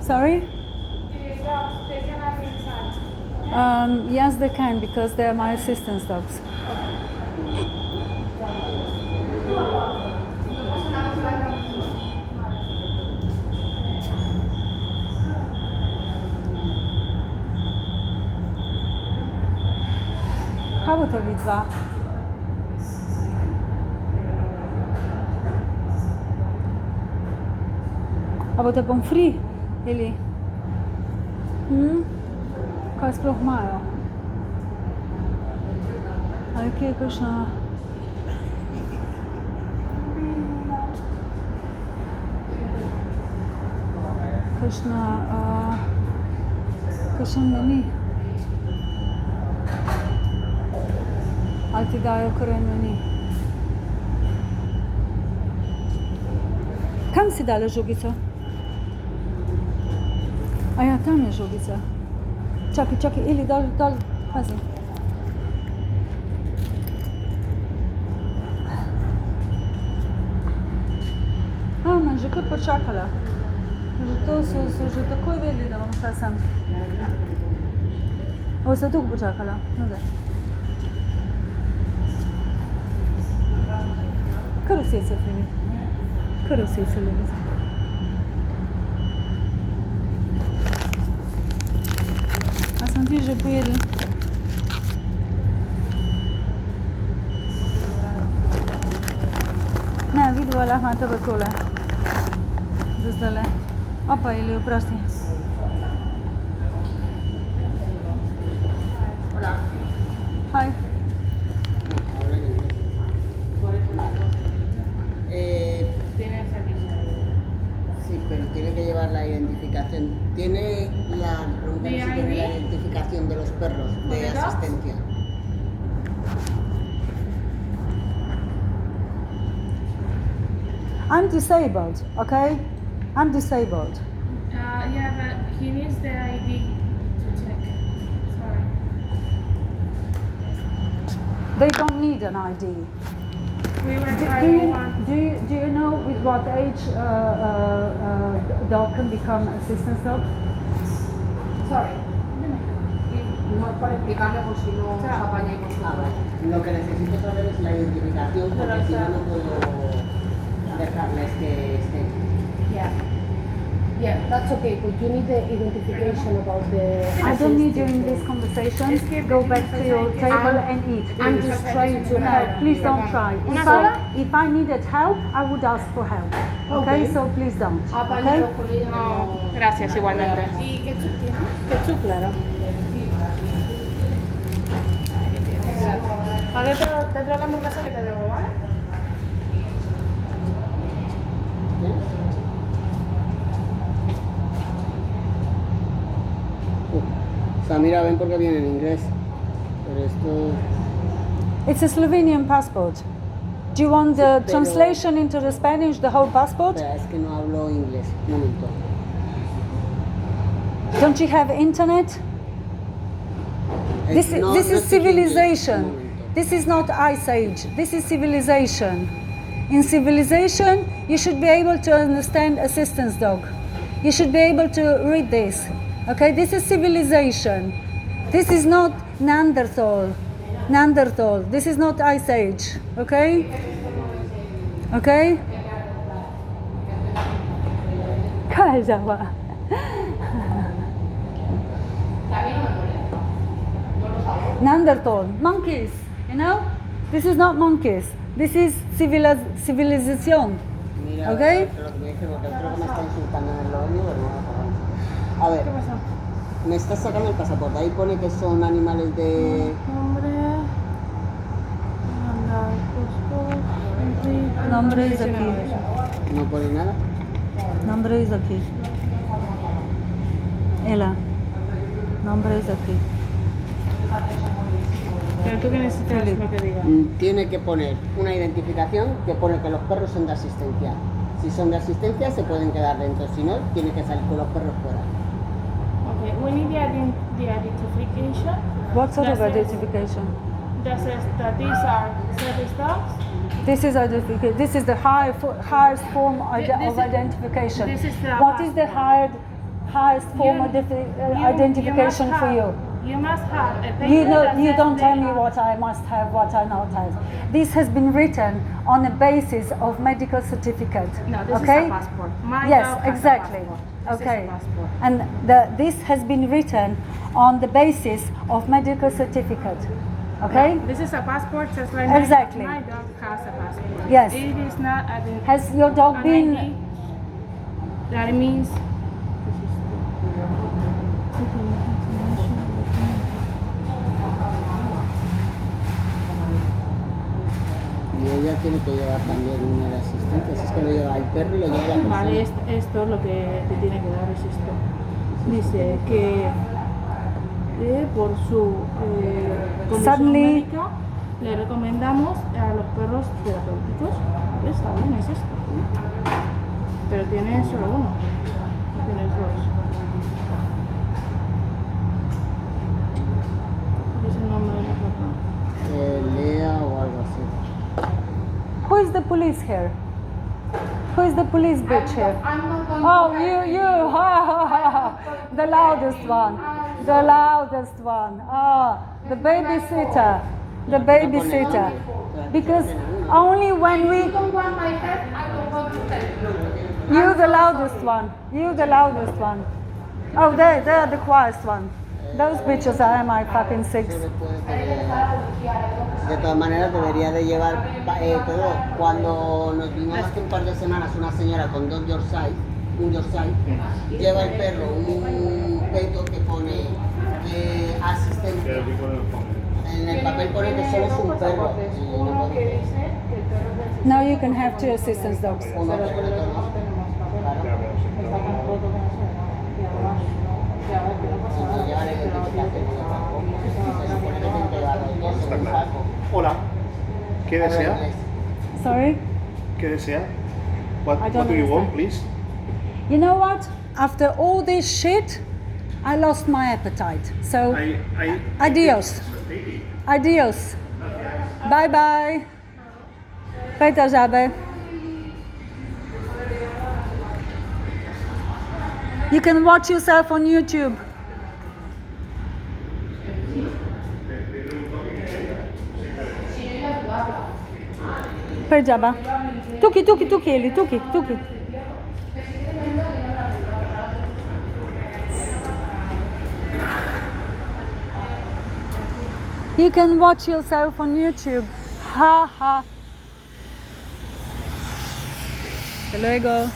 Sorry? The dogs, they cannot be inside. Yes, they can because they are my assistance dogs. Kako to vidva? A boste pomfri ali? Kaj sploh imajo? Ali kje je kakšna? Kakšen meni? Ali ti dajo kar en meni? Kam si dala žogico? A ja, tam je žogica. Čakaj, Ili, dol, pazi. Me že kar počakala. Zato so že takoj vedeli, da bom šla sem. Ovo se tukaj počakala. No da. Kar used se, Fili. Kar used se, ljubi. A sem ti že pojedli? Ne, vidva lahko ima tebe tole. Za zdajle. Opa, Ili, oprosti. Hola. Hi. Tienes aquí. Sí, pero tiene que llevar la identificación. ¿Tiene la identificación de los perros de asistencia? I'm disabled, okay? I'm disabled. Yeah, but he needs the ID to check. Sorry. They don't need an ID. We were trying one. Do you know with what age dog can become assistance dog? Sorry. No, para explicarle por si no os apañáis vosotros. Lo que necesito saber es la identificación, porque si no, no puedo dejarles que estén. Yeah, that's okay, but you need the identification about the... I don't need you in this conversation. Go back to your table and eat. I'm just trying to help. Please don't try. If I needed help, I would ask for help. Okay, so please don't. Okay? No, gracias, igualmente. ¿Y ketchup tiene? Ketchup, claro. Vale, pero te traigo la hamburguesa que te debo, ¿vale? Samira, ven porque viene en inglés. Pero esto... It's a Slovenian passport. Do you want the Pero- translation into the Spanish, the whole passport? Espera, es que no hablo inglés. Un momento. Don't you have internet? This No, is no speak English. Un civilization. momento. This is not Ice Age. This is civilization. In civilization, you should be able to understand assistance dog. You should be able to read this. Okay, this is civilization. This is not Neanderthal. This is not Ice Age. Okay? Okay? Calla. Neanderthal, monkeys, you know? This is not monkeys. This is civilization. Mira, Okay. lo que me dice, porque creo que me está insultando en el odio, pero no lo a ver, ¿Qué pasa? me estás sacando el pasaporte. Ahí pone que son animales de... Nombre es aquí. No pone nada. Nombre es aquí. Ela. Nombre es aquí. Pero tú que necesitas lo que diga. Tiene que poner una identificación que pone que los perros son de asistencia. Si son de asistencia se pueden quedar dentro, si no, tiene que salir con los perros fuera. Okay, we need the identification. What sort of That says- identification? That says that these are service dogs. This is identification. This is the highest form This of is- identification. this is the What is the passport. highest form of identification for you. You must have a paper You know, that you says don't tell they me are- what I must have, what I not have. This has been written on a basis of medical certificate. No, this okay? is a passport. My Yes, dog has a exactly. passport. This Okay. is a passport. And this has been written on the basis of medical certificate. Okay? This is a passport just like Exactly. my dog has a passport. Yes. It is not a Has your dog an been? ID. That means Y ella tiene que llevar también una de asistentes, es que lo lleva el perro y lo lleva la persona. vale, esto lo que te tiene que dar es esto. Dice que por su condición Suddenly- médica le recomendamos a los perros terapéuticos. ¿Vale? Está bien, es esto. Pero tiene solo uno, no tienes dos. ¿Cuál es el nombre de la persona? Lea o algo así. Who is the police here? Who is the police bitch here? I'm not going Oh, you, ha ha ha ha. The loudest one. The loudest one. Oh, the babysitter. The babysitter. Because only when we. don't want my head, I don't want to help. You the loudest one. You the loudest one. Oh, they're the quietest one. Those bitches are my fucking six. De todas maneras debería de llevar todo. Cuando nos vino hace un par de semanas una señora con dos Yorkshire, un Yorkshire, lleva el perro un peto que pone asistente. En el papel pone que solo es un perro. Y no Uno que puede- dice que el perro es de Now you can have two assistance dogs. uno que pone todo. está tan roto que no se ve nada. Y además, ya ves que no pasa Si no nada. lleva la identificación, tampoco. Se supone que tiene que llevar los dos en un saco. Hola. ¿Qué Habla desea? inglés. Sorry? ¿Qué desea? What, I don't what do you want, understand. please? You know what? After all this shit, I lost my appetite. So, adios. Adios. Bye bye. Peter Żabę. You can watch yourself on YouTube. Peter Żaba. Tuki, tuki, tuki, Eli, tuki, tuki. You can watch yourself on YouTube. Ha ha. Hasta luego.